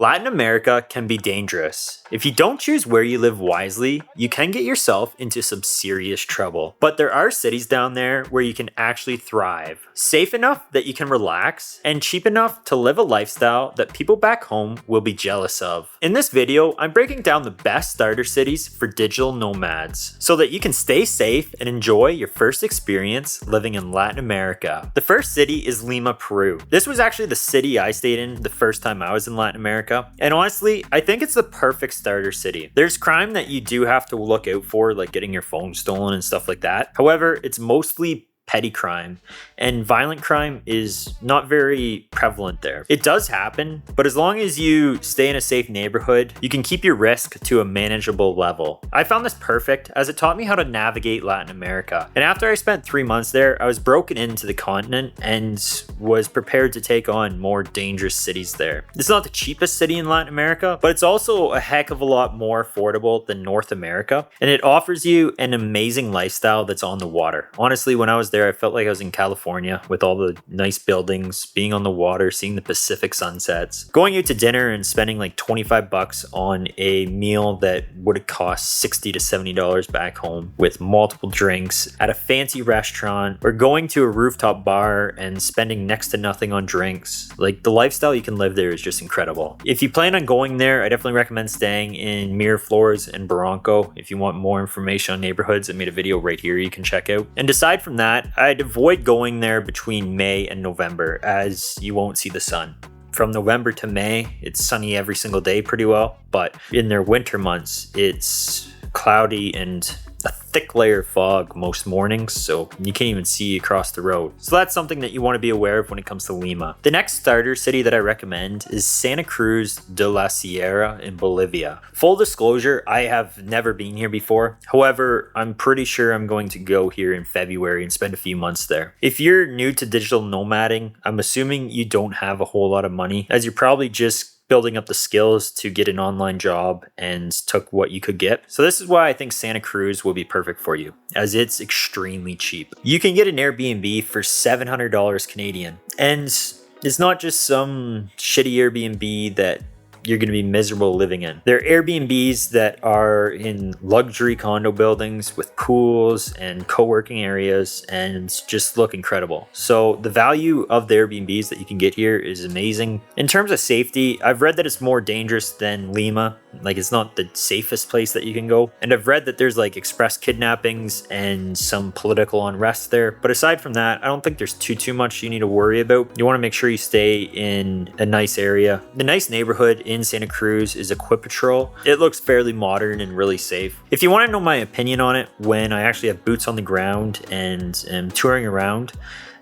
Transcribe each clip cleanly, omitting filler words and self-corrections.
Latin America can be dangerous. If you don't choose where you live wisely, you can get yourself into some serious trouble. But there are cities down there where you can actually thrive. Safe enough that you can relax, and cheap enough to live a lifestyle that people back home will be jealous of. In this video, I'm breaking down the best starter cities for digital nomads, so that you can stay safe and enjoy your first experience living in Latin America. The first city is Lima, Peru. This was actually the city I stayed in the first time I was in Latin America. And honestly, I think it's the perfect starter city. There's crime that you do have to look out for, like getting your phone stolen and stuff like that. However, it's mostly petty crime, and violent crime is not very prevalent there. It does happen, but as long as you stay in a safe neighborhood, you can keep your risk to a manageable level. I found this perfect as it taught me how to navigate Latin America. And after I spent 3 months there, I was broken into the continent and was prepared to take on more dangerous cities there. It's not the cheapest city in Latin America, but it's also a heck of a lot more affordable than North America, and it offers you an amazing lifestyle that's on the water. Honestly, when I was there, I felt like I was in California with all the nice buildings, being on the water, seeing the Pacific sunsets. Going out to dinner and spending like 25 bucks on a meal that would have cost $60 to $70 back home with multiple drinks at a fancy restaurant, or going to a rooftop bar and spending next to nothing on drinks. Like, the lifestyle you can live there is just incredible. If you plan on going there, I definitely recommend staying in Miraflores and Barranco. If you want more information on neighborhoods, I made a video right here you can check out. And aside from that, I'd avoid going there between May and November, as you won't see the sun. From November to May, it's sunny every single day pretty well, but in their winter months, it's cloudy and a thick layer of fog most mornings, so you can't even see across the road. So that's something that you want to be aware of when it comes to Lima. The next starter city that I recommend is Santa Cruz de la Sierra in Bolivia. Full disclosure, I have never been here before. However, I'm pretty sure I'm going to go here in February and spend a few months there. If you're new to digital nomading, I'm assuming you don't have a whole lot of money, as you're probably just building up the skills to get an online job and took what you could get. So this is why I think Santa Cruz will be perfect for you, as it's extremely cheap. You can get an Airbnb for $700 Canadian. And it's not just some shitty Airbnb that you're going to be miserable living in. There are Airbnbs that are in luxury condo buildings with pools and co-working areas and just look incredible. So the value of the Airbnbs that you can get here is amazing. In terms of safety, I've read that it's more dangerous than Lima. Like, it's not the safest place that you can go. And I've read that there's like express kidnappings and some political unrest there. But aside from that, I don't think there's too much you need to worry about. You want to make sure you stay in a nice area. The nice neighborhood in Santa Cruz is Equipatrol. It looks fairly modern and really safe. If you want to know my opinion on it when I actually have boots on the ground and am touring around,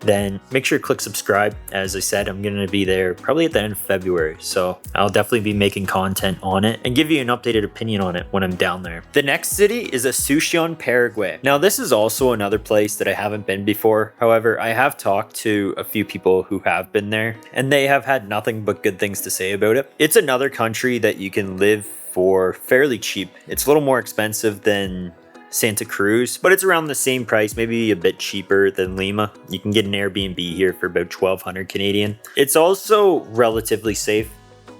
then make sure to click subscribe. As I said, I'm going to be there probably at the end of February, so I'll definitely be making content on it and give you an updated opinion on it when I'm down there. The next city is Asunción, Paraguay. Now, this is also another place that I haven't been before. However, I have talked to a few people who have been there, and they have had nothing but good things to say about it. It's another country that you can live for fairly cheap. It's a little more expensive than Santa Cruz, but it's around the same price, maybe a bit cheaper than Lima. You can get an Airbnb here for about 1,200 Canadian. It's also relatively safe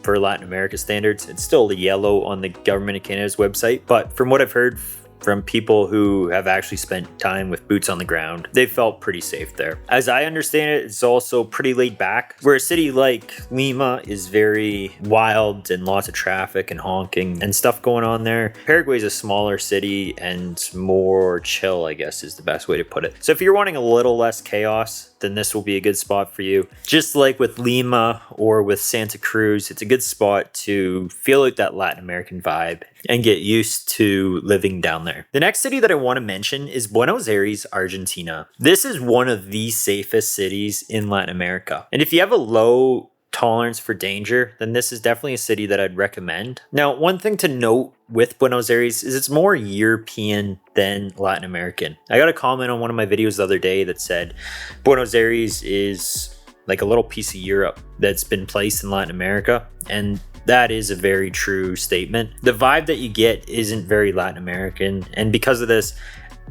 for Latin America standards. It's still yellow on the Government of Canada's website, but from what I've heard from people who have actually spent time with boots on the ground, they felt pretty safe there. As I understand it, it's also pretty laid back, where a city like Lima is very wild and lots of traffic and honking and stuff going on there. Paraguay is a smaller city and more chill, I guess is the best way to put it. So if you're wanting a little less chaos, then this will be a good spot for you. Just like with Lima or with Santa Cruz, it's a good spot to feel out that Latin American vibe and get used to living down there. The next city that I want to mention is Buenos Aires, Argentina. This is one of the safest cities in Latin America. And if you have a low tolerance for danger, then this is definitely a city that I'd recommend. Now, one thing to note with Buenos Aires is it's more European than Latin American. I got a comment on one of my videos the other day that said Buenos Aires is like a little piece of Europe that's been placed in Latin America, and that is a very true statement. The vibe that you get isn't very Latin American, and because of this,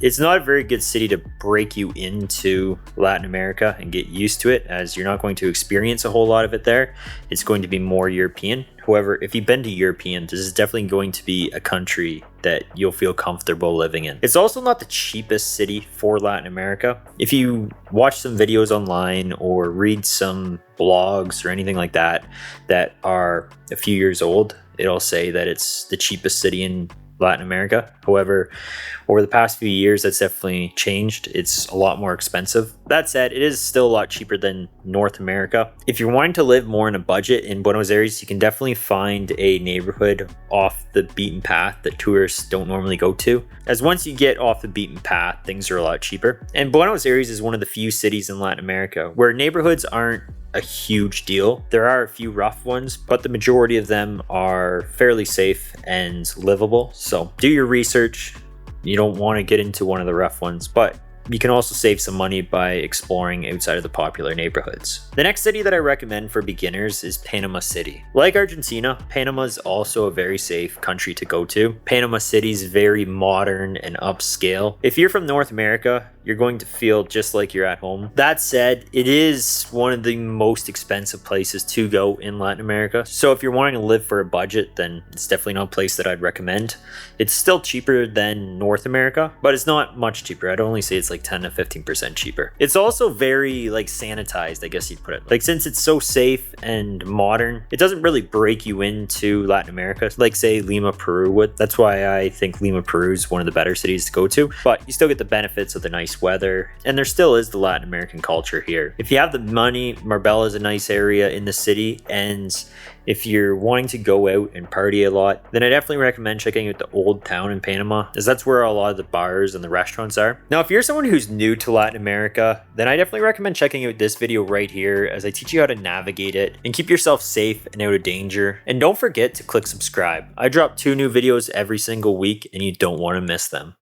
it's not a very good city to break you into Latin America and get used to it, as you're not going to experience a whole lot of it there. It's going to be more European. However, if you've been to European, this is definitely going to be a country that you'll feel comfortable living in. It's also not the cheapest city for Latin America. If you watch some videos online or read some blogs or anything like that that are a few years old, it'll say that it's the cheapest city in Latin America. However, over the past few years, that's definitely changed. It's a lot more expensive. That said, it is still a lot cheaper than North America. If you're wanting to live more on a budget in Buenos Aires, you can definitely find a neighborhood off the beaten path that tourists don't normally go to. As once you get off the beaten path, things are a lot cheaper. And Buenos Aires is one of the few cities in Latin America where neighborhoods aren't a huge deal. There are a few rough ones, but the majority of them are fairly safe and livable. So do your research. You don't want to get into one of the rough ones, but you can also save some money by exploring outside of the popular neighborhoods. The next city that I recommend for beginners is Panama City. Like Argentina, Panama is also a very safe country to go to. Panama City is very modern and upscale. If you're from North America, you're going to feel just like you're at home. That said, it is one of the most expensive places to go in Latin America. So if you're wanting to live for a budget, then it's definitely not a place that I'd recommend. It's still cheaper than North America, but it's not much cheaper. I'd only say it's like 10 to 15% cheaper. It's also very like sanitized, I guess you'd put it. Like since it's so safe and modern, it doesn't really break you into Latin America like say Lima, Peru would. That's why I think Lima, Peru is one of the better cities to go to, but you still get the benefits of the nice weather, and there still is the Latin American culture here. If you have the money, Marbella is a nice area in the city, and if you're wanting to go out and party a lot, then I definitely recommend checking out the Old Town in Panama, as that's where a lot of the bars and the restaurants are. Now, if you're someone who's new to Latin America, then I definitely recommend checking out this video right here as I teach you how to navigate it and keep yourself safe and out of danger. And don't forget to click subscribe. I drop 2 new videos every single week and you don't want to miss them.